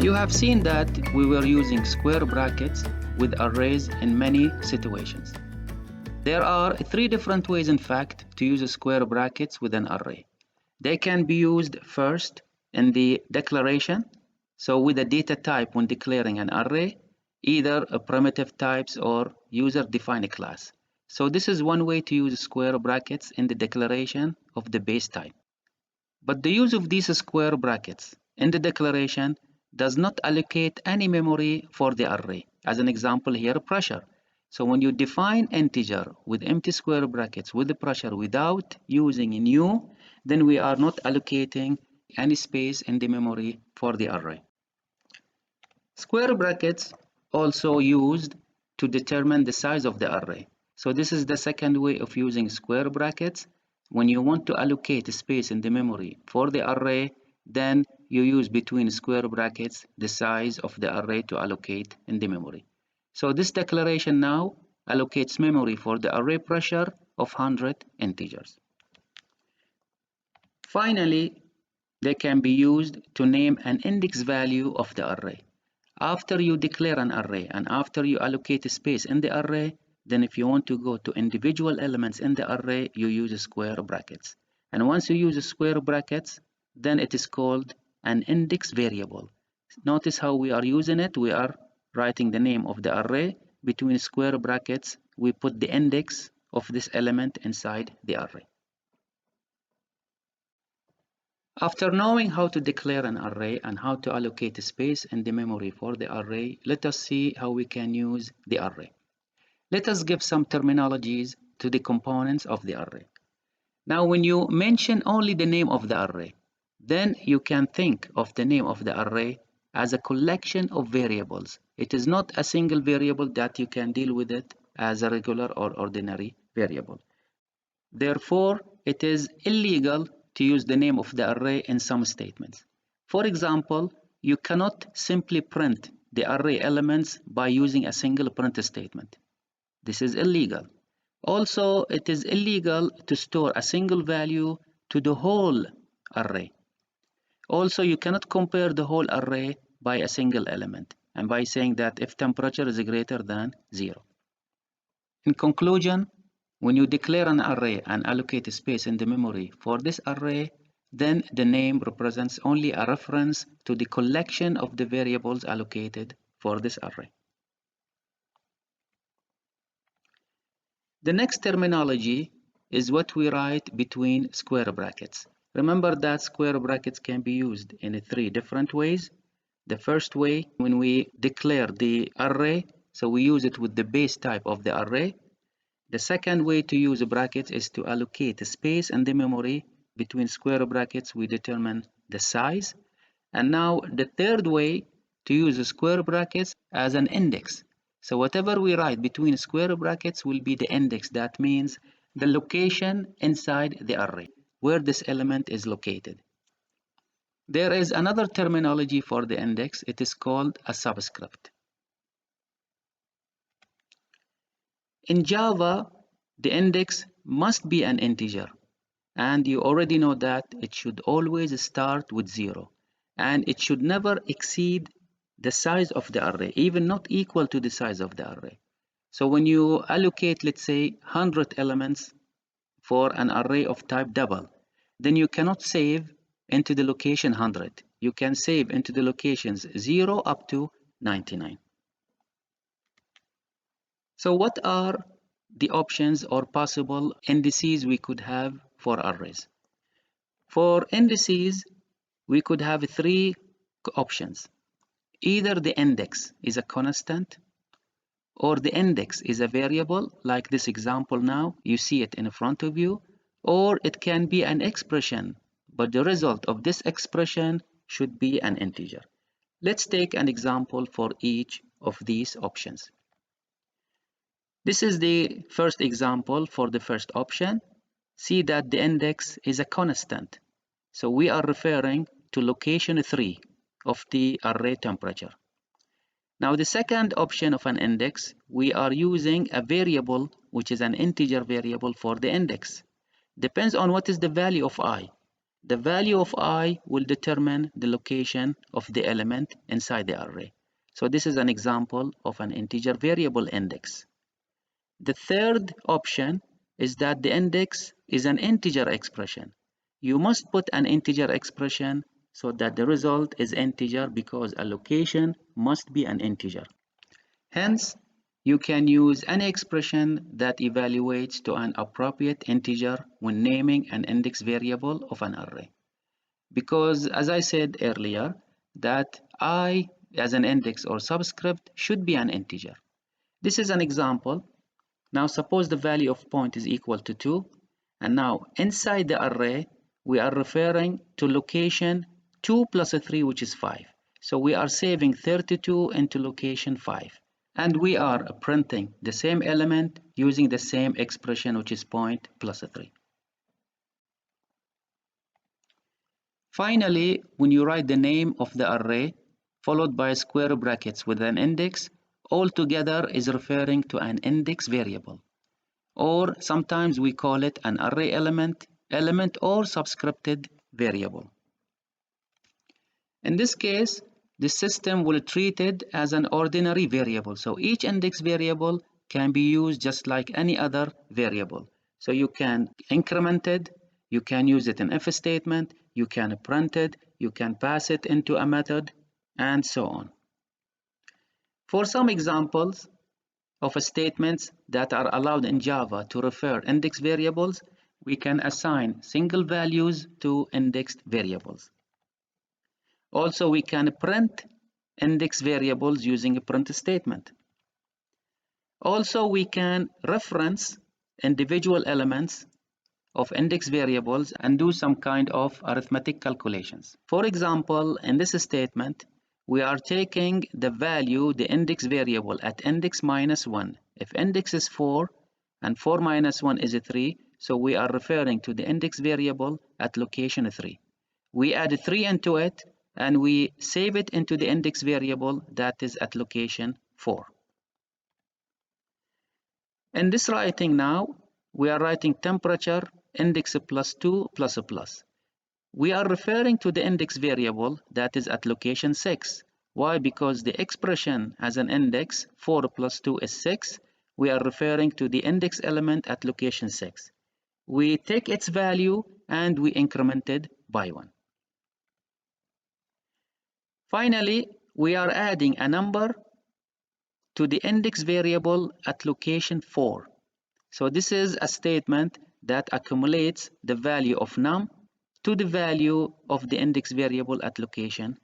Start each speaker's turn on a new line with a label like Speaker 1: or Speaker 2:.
Speaker 1: You have seen that we were using square brackets with arrays in many situations. There are three different ways, in fact, to use square brackets with an array. They can be used first in the declaration, so with a data type when declaring an array, either a primitive types or user-defined class. So this is one way to use square brackets in the declaration of the base type. But the use of these square brackets in the declaration does not allocate any memory for the array. As an example here, pressure. So when you define integer with empty square brackets with the pressure without using new, then we are not allocating any space in the memory for the array. Square brackets also used to determine the size of the array. So this is the second way of using square brackets. When you want to allocate space in the memory for the array, then you use between square brackets the size of the array to allocate in the memory. So this declaration now allocates memory for the array pressure of 100 integers. Finally, they can be used to name an index value of the array. After you declare an array and after you allocate space in the array, then if you want to go to individual elements in the array, you use square brackets. And once you use square brackets, then it is called an index variable. Notice how we are using it. We are writing the name of the array. Between square brackets, we put the index of this element inside the array. After knowing how to declare an array and how to allocate space in the memory for the array, let us see how we can use the array. Let us give some terminologies to the components of the array. Now, when you mention only the name of the array, then you can think of the name of the array as a collection of variables. It is not a single variable that you can deal with it as a regular or ordinary variable. Therefore, it is illegal to use the name of the array in some statements. For example, you cannot simply print the array elements by using a single print statement. This is illegal. Also, it is illegal to store a single value to the whole array. Also, you cannot compare the whole array by a single element and by saying that if temperature is greater than 0. In conclusion, when you declare an array and allocate space in the memory for this array, then the name represents only a reference to the collection of the variables allocated for this array. The next terminology is what we write between square brackets. Remember that square brackets can be used in three different ways. The first way, when we declare the array, so we use it with the base type of the array. The second way to use brackets is to allocate space in the memory. Between square brackets, we determine the size. And now the third way to use square brackets as an index. So whatever we write between square brackets will be the index. That means the location inside the array, where this element is located. There is another terminology for the index. It is called a subscript. In Java, the index must be an integer, and you already know that it should always start with 0, and it should never exceed the size of the array, even not equal to the size of the array. So when you allocate, let's say, 100 elements for an array of type double, then you cannot save into the location 100. You can save into the locations 0 up to 99. So what are the options or possible indices we could have for arrays? For indices, we could have three options. Either the index is a constant, or the index is a variable, like this example now, you see it in front of you, or it can be an expression, but the result of this expression should be an integer. Let's take an example for each of these options. This is the first example for the first option. See that the index is a constant. So we are referring to location 3 of the array temperature. Now the second option of an index, we are using a variable which is an integer variable for the index. Depends on what is the value of I. The value of I will determine the location of the element inside the array. So this is an example of an integer variable index. The third option is that the index is an integer expression. You must put an integer expression so that the result is integer because a location must be an integer. Hence, you can use any expression that evaluates to an appropriate integer when naming an index variable of an array. Because as I said earlier, that I as an index or subscript should be an integer. This is an example. Now suppose the value of point is equal to 2, and now inside the array we are referring to location 2 plus 3, which is 5. So we are saving 32 into location 5, and we are printing the same element using the same expression, which is point plus 3. Finally, when you write the name of the array followed by square brackets with an index, altogether is referring to an index variable. Or sometimes we call it an array element or subscripted variable. In this case, the system will treat it as an ordinary variable. So each index variable can be used just like any other variable. So you can increment it, you can use it in if statement, you can print it, you can pass it into a method, and so on. For some examples of statements that are allowed in Java to refer index variables, we can assign single values to indexed variables. Also, we can print index variables using a print statement. Also, we can reference individual elements of index variables and do some kind of arithmetic calculations. For example, in this statement, we are taking the value, the index variable at index minus 1. If index is 4 and 4 minus 1 is 3, so we are referring to the index variable at location 3. We add 3 into it and we save it into the index variable that is at location 4. In this writing now, we are writing temperature index plus 2 plus a plus. We are referring to the index variable that is at location 6. Why? Because the expression has an index 4 plus 2 is 6. We are referring to the index element at location 6. We take its value and we increment it by 1. Finally, we are adding a number to the index variable at location 4. So this is a statement that accumulates the value of num to the value of the index variable at location